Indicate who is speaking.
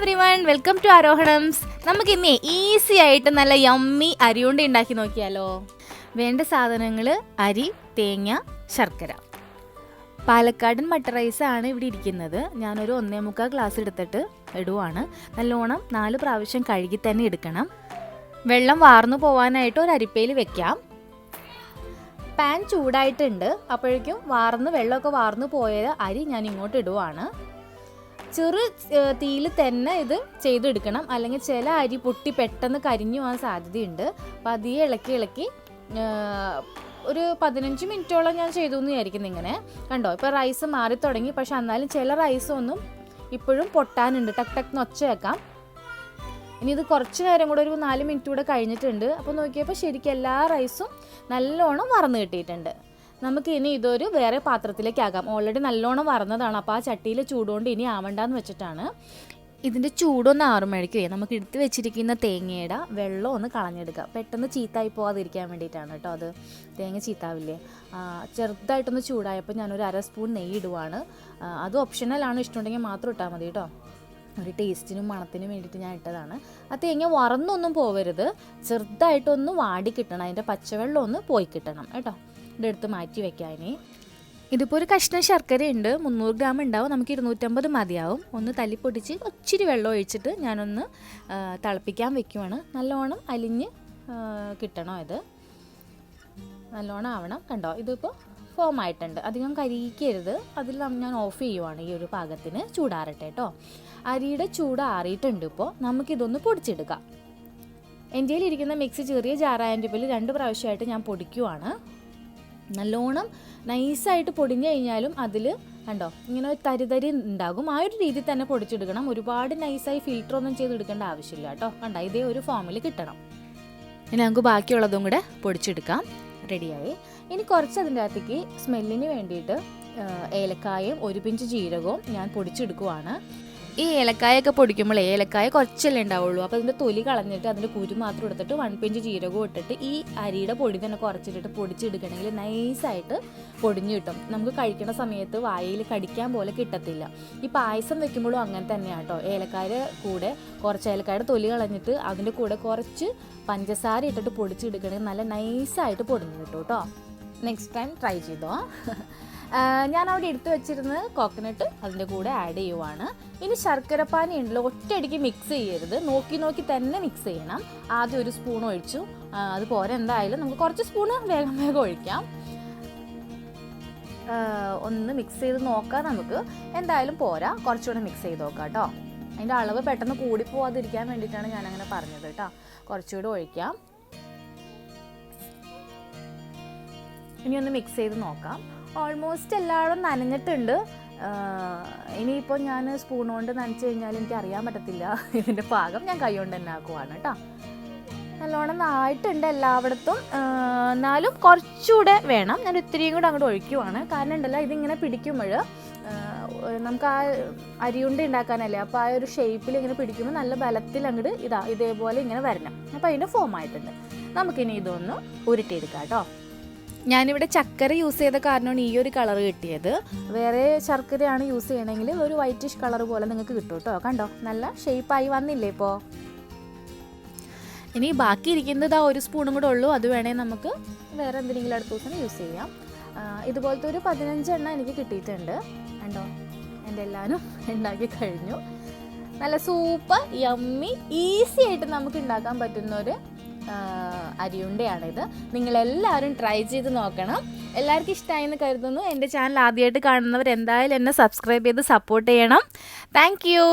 Speaker 1: everyone, welcome to Aarohanamz. നമുക്ക് ഇന്ന് easy ആയിട്ട് നല്ല യമ്മി അരിയുണ്ട ഉണ്ടാക്കി നോക്കിയാലോ. വേണ്ട സാധനങ്ങൾ അരി, തേങ്ങ, ശർക്കര. പാലക്കാടൻ മട്ട റൈസ് ആണ് ഇവിടെ ഇരിക്കുന്നത്. ഞാനൊരു 1.25 ഗ്ലാസ് എടുത്തിട്ട് ഇടുവാണ്. നല്ലോണം 4 പ്രാവശ്യം കഴുകി തന്നെ എടുക്കണം. വെള്ളം വാർന്നു പോവാനായിട്ട് ഒരു അരിപ്പയിൽ വെക്കാം. പാൻ ചൂടായിട്ടുണ്ട്. അപ്പോഴേക്കും വെള്ളമൊക്കെ വാർന്നു പോയ അരി ഞാൻ ഇങ്ങോട്ട് ഇടുവാണ്. ചെറു തീയിൽ തന്നെ ഇത് ചെയ്തെടുക്കണം, അല്ലെങ്കിൽ ചില അരി പൊട്ടി പെട്ടെന്ന് കരിഞ്ഞു പോകാൻ സാധ്യതയുണ്ട്. അപ്പോൾ അതിയെ ഇളക്കി ഒരു 15 മിനിറ്റോളം ഞാൻ ചെയ്തു എന്ന് വിചാരിക്കുന്നു. ഇങ്ങനെ കണ്ടോ, ഇപ്പോൾ റൈസ് മാറി തുടങ്ങി. പക്ഷെ എന്നാലും ചില റൈസൊന്നും ഇപ്പോഴും പൊട്ടാനുണ്ട്. ടക്ക് ടക്ക് നൊച്ച വെക്കാം. ഇനി ഇത് കുറച്ച് നേരം കൂടെ ഒരു 4 മിനിറ്റ് കൂടെ കഴിഞ്ഞിട്ടുണ്ട്. അപ്പോൾ നോക്കിയപ്പോൾ ശരിക്കും എല്ലാ റൈസും നല്ലോണം വറന്ന് കിട്ടിയിട്ടുണ്ട്. നമുക്ക് ഇനി ഇതൊരു വേറെ പാത്രത്തിലേക്ക് ആകാം. ഓൾറെഡി നല്ലോണം വറന്നതാണ്. അപ്പോൾ ആ ചട്ടിയിലെ ചൂടുകൊണ്ട് ഇനി ആവണ്ടെന്ന് വെച്ചിട്ടാണ്. ഇതിൻ്റെ ചൂടൊന്ന് ആറുമ്പോഴേക്കേ നമുക്ക് എടുത്ത് വെച്ചിരിക്കുന്ന തേങ്ങയുടെ വെള്ളം ഒന്ന് കളഞ്ഞെടുക്കാം. പെട്ടെന്ന് ചീത്തായി പോകാതിരിക്കാൻ വേണ്ടിയിട്ടാണ് കേട്ടോ. അത് തേങ്ങ ചീത്താവില്ലേ. ചെറുതായിട്ടൊന്ന് ചൂടായപ്പോൾ ഞാനൊരു 1/2 സ്പൂൺ നെയ്യ് ഇടുവാണ്. അത് ഓപ്ഷണലാണ്, ഇഷ്ടമുണ്ടെങ്കിൽ മാത്രം ഇട്ടാൽ മതി കേട്ടോ. ഒരു ടേസ്റ്റിനും മണത്തിനും വേണ്ടിയിട്ട് ഞാൻ ഇട്ടതാണ്. ആ തേങ്ങ വറന്നൊന്നും പോവരുത്, ചെറുതായിട്ടൊന്ന് വാടി കിട്ടണം. അതിൻ്റെ പച്ചവെള്ളം ഒന്ന് പോയി കിട്ടണം കേട്ടോ. ഇതെടുത്ത് മാറ്റി വെക്കാം. ഇനി ഇതിപ്പോൾ ഒരു കഷ്ണം ശർക്കര ഉണ്ട്, 300 ഗ്രാം ഉണ്ടാവും. നമുക്ക് 250 മതിയാവും. ഒന്ന് തല്ലിപ്പൊടിച്ച് ഒച്ചിരി വെള്ളം ഒഴിച്ചിട്ട് ഞാനൊന്ന് തിളപ്പിക്കാൻ വെക്കുവാണ്. നല്ലോണം അലിഞ്ഞ് കിട്ടണം. ഇത് നല്ലോണം ആവണം. കണ്ടോ, ഇതിപ്പോൾ ഫോം ആയിട്ടുണ്ട്. അധികം കരിയിക്കരുത്. അതിൽ ഞാൻ ഓഫ് ചെയ്യുവാണ്. ഈ ഒരു പാകത്തിന് ചൂടാറട്ടെ കേട്ടോ. അരിയുടെ ചൂട് ആറിയിട്ടുണ്ട്. ഇപ്പോൾ നമുക്കിതൊന്ന് പൊടിച്ചെടുക്കാം. എൻ്റെ കയ്യിലിരിക്കുന്ന മിക്സി ചെറിയ ജാറായതിൻ്റെ പേരിൽ 2 പ്രാവശ്യമായിട്ട് ഞാൻ പൊടിക്കുവാണ്. നല്ലോണം നൈസായിട്ട് പൊടിഞ്ഞു കഴിഞ്ഞാലും അതിൽ കണ്ടോ ഇങ്ങനെ തരി ഉണ്ടാകും. ആ ഒരു രീതിയിൽ തന്നെ പൊടിച്ചെടുക്കണം. ഒരുപാട് നൈസായി ഫിൽറ്ററൊന്നും ചെയ്തെടുക്കേണ്ട ആവശ്യമില്ല കേട്ടോ. കണ്ടോ, ഇതേ ഒരു ഫോമിൽ കിട്ടണം. ഇനി നമുക്ക് ബാക്കിയുള്ളതും കൂടെ പൊടിച്ചെടുക്കാം. റെഡിയായി. ഇനി കുറച്ച് അതിൻ്റെ അകത്തേക്ക് സ്മെല്ലിന് വേണ്ടിയിട്ട് ഏലക്കായയും 1 പിഞ്ച് ജീരകവും ഞാൻ പൊടിച്ചെടുക്കുവാണ്. ഈ ഏലക്കായൊക്കെ പൊടിക്കുമ്പോൾ ഏലക്കായ കുറച്ചല്ലേ ഉണ്ടാവുള്ളൂ. അപ്പോൾ അതിൻ്റെ തൊലി കളഞ്ഞിട്ട് അതിൻ്റെ കുരു മാത്രം എടുത്തിട്ട് 1 പിഞ്ച് ജീരകവും ഇട്ടിട്ട് ഈ അരിയുടെ പൊടി തന്നെ കുറച്ചിട്ടിട്ട് പൊടിച്ചെടുക്കണമെങ്കിൽ നൈസായിട്ട് പൊടിഞ്ഞു കിട്ടും. നമുക്ക് കഴിക്കുന്ന സമയത്ത് വായിൽ കടിക്കാൻ പോലെ കിട്ടത്തില്ല. ഈ പായസം വെക്കുമ്പോഴും അങ്ങനെ തന്നെയാണ് കേട്ടോ. ഏലക്കായ കൂടെ കുറച്ച് ഏലക്കായുടെ തൊലി കളഞ്ഞിട്ട് അതിൻ്റെ കൂടെ കുറച്ച് പഞ്ചസാര ഇട്ടിട്ട് പൊടിച്ചെടുക്കണമെങ്കിൽ നല്ല നൈസായിട്ട് പൊടിഞ്ഞു കിട്ടും കേട്ടോ. നെക്സ്റ്റ് ടൈം ട്രൈ ചെയ്തോ. ഞാൻ അവിടെ എടുത്തു വെച്ചിരുന്ന കോക്കനട്ട് അതിൻ്റെ കൂടെ ആഡ് ചെയ്യുവാണ്. ഇനി ശർക്കരപ്പാനി ഉണ്ടല്ലോ, ഒറ്റയടിക്ക് മിക്സ് ചെയ്യരുത്. നോക്കി തന്നെ മിക്സ് ചെയ്യണം. ആദ്യം 1 സ്പൂൺ ഒഴിച്ചു. അത് പോരെ, എന്തായാലും നമുക്ക് കുറച്ച് സ്പൂണ് വേഗം ഒഴിക്കാം. ഒന്ന് മിക്സ് ചെയ്ത് നോക്കാം. നമുക്ക് എന്തായാലും പോരാ, കുറച്ചുകൂടെ മിക്സ് ചെയ്ത് നോക്കാം കേട്ടോ. അതിൻ്റെ അളവ് പെട്ടെന്ന് കൂടിപ്പോവാതിരിക്കാൻ വേണ്ടിയിട്ടാണ് ഞാനങ്ങനെ പറഞ്ഞത് കേട്ടോ. കുറച്ചുകൂടെ ഒഴിക്കാം. ഇനി ഒന്ന് മിക്സ് ചെയ്ത് നോക്കാം. ഓൾമോസ്റ്റ് എല്ലായിടും നനഞ്ഞിട്ടുണ്ട്. ഇനിയിപ്പോൾ ഞാൻ സ്പൂൺ കൊണ്ട് നനച്ച് കഴിഞ്ഞാൽ എനിക്ക് അറിയാൻ പറ്റത്തില്ല ഇതിൻ്റെ പാകം. ഞാൻ കൈ കൊണ്ട് തന്നെ ആക്കുവാണ് കേട്ടോ. നല്ലോണം ആയിട്ടുണ്ട് എല്ലായിടത്തും. എന്നാലും കുറച്ചുകൂടെ വേണം. ഞാൻ ഇത്തിരിയും കൂടെ അങ്ങോട്ട് ഒഴിക്കുവാണ്. കാരണം ഉണ്ടല്ലോ, ഇതിങ്ങനെ പിടിക്കുമ്പോൾ നമുക്ക് ആ അരിയുണ്ട ഉണ്ടാക്കാനല്ലേ, അപ്പോൾ ആ ഒരു ഷേപ്പിൽ ഇങ്ങനെ പിടിക്കുമ്പോൾ നല്ല ബലത്തിൽ അങ്ങോട്ട് ഇതേപോലെ ഇങ്ങനെ വരണം. അപ്പോൾ അതിൻ്റെ ഫോം ആയിട്ടുണ്ട്. നമുക്കിനി ഇതൊന്ന് ഉരുട്ടിയെടുക്കാം കേട്ടോ. ഞാനിവിടെ ചക്കര യൂസ് ചെയ്ത കാരണമാണ് ഈ ഒരു കളർ കിട്ടിയത്. വേറെ ശർക്കരയാണ് യൂസ് ചെയ്യണമെങ്കിൽ ഒരു വൈറ്റിഷ് കളർ പോലെ നിങ്ങൾക്ക് കിട്ടും കേട്ടോ. കണ്ടോ, നല്ല ഷേപ്പായി വന്നില്ലേ ഇപ്പോൾ. ഇനി ബാക്കി ഇരിക്കുന്നത് 1 സ്പൂണും കൂടെ ഉള്ളൂ. അത് വേണേൽ നമുക്ക് വേറെ എന്തെങ്കിലും അടുത്ത ദിവസം യൂസ് ചെയ്യാം. ഇതുപോലത്തെ ഒരു 15 എണ്ണം എനിക്ക് കിട്ടിയിട്ടുണ്ട്. കണ്ടോ, എൻ്റെ എല്ലാവരും ഉണ്ടാക്കി കഴിഞ്ഞു. നല്ല സൂപ്പർ യമ്മി ഈസി ആയിട്ട് നമുക്ക് ഉണ്ടാക്കാൻ പറ്റുന്ന ഒരു അരിയുണ്ടയാണിത്. നിങ്ങളെല്ലാവരും ട്രൈ ചെയ്ത് നോക്കണം. എല്ലാവർക്കും ഇഷ്ടമായെന്ന് കരുതുന്നു. എൻ്റെ ചാനൽ ആദ്യമായിട്ട് കാണുന്നവർ എന്തായാലും എന്നെ സബ്സ്ക്രൈബ് ചെയ്ത് സപ്പോർട്ട് ചെയ്യണം. Thank you.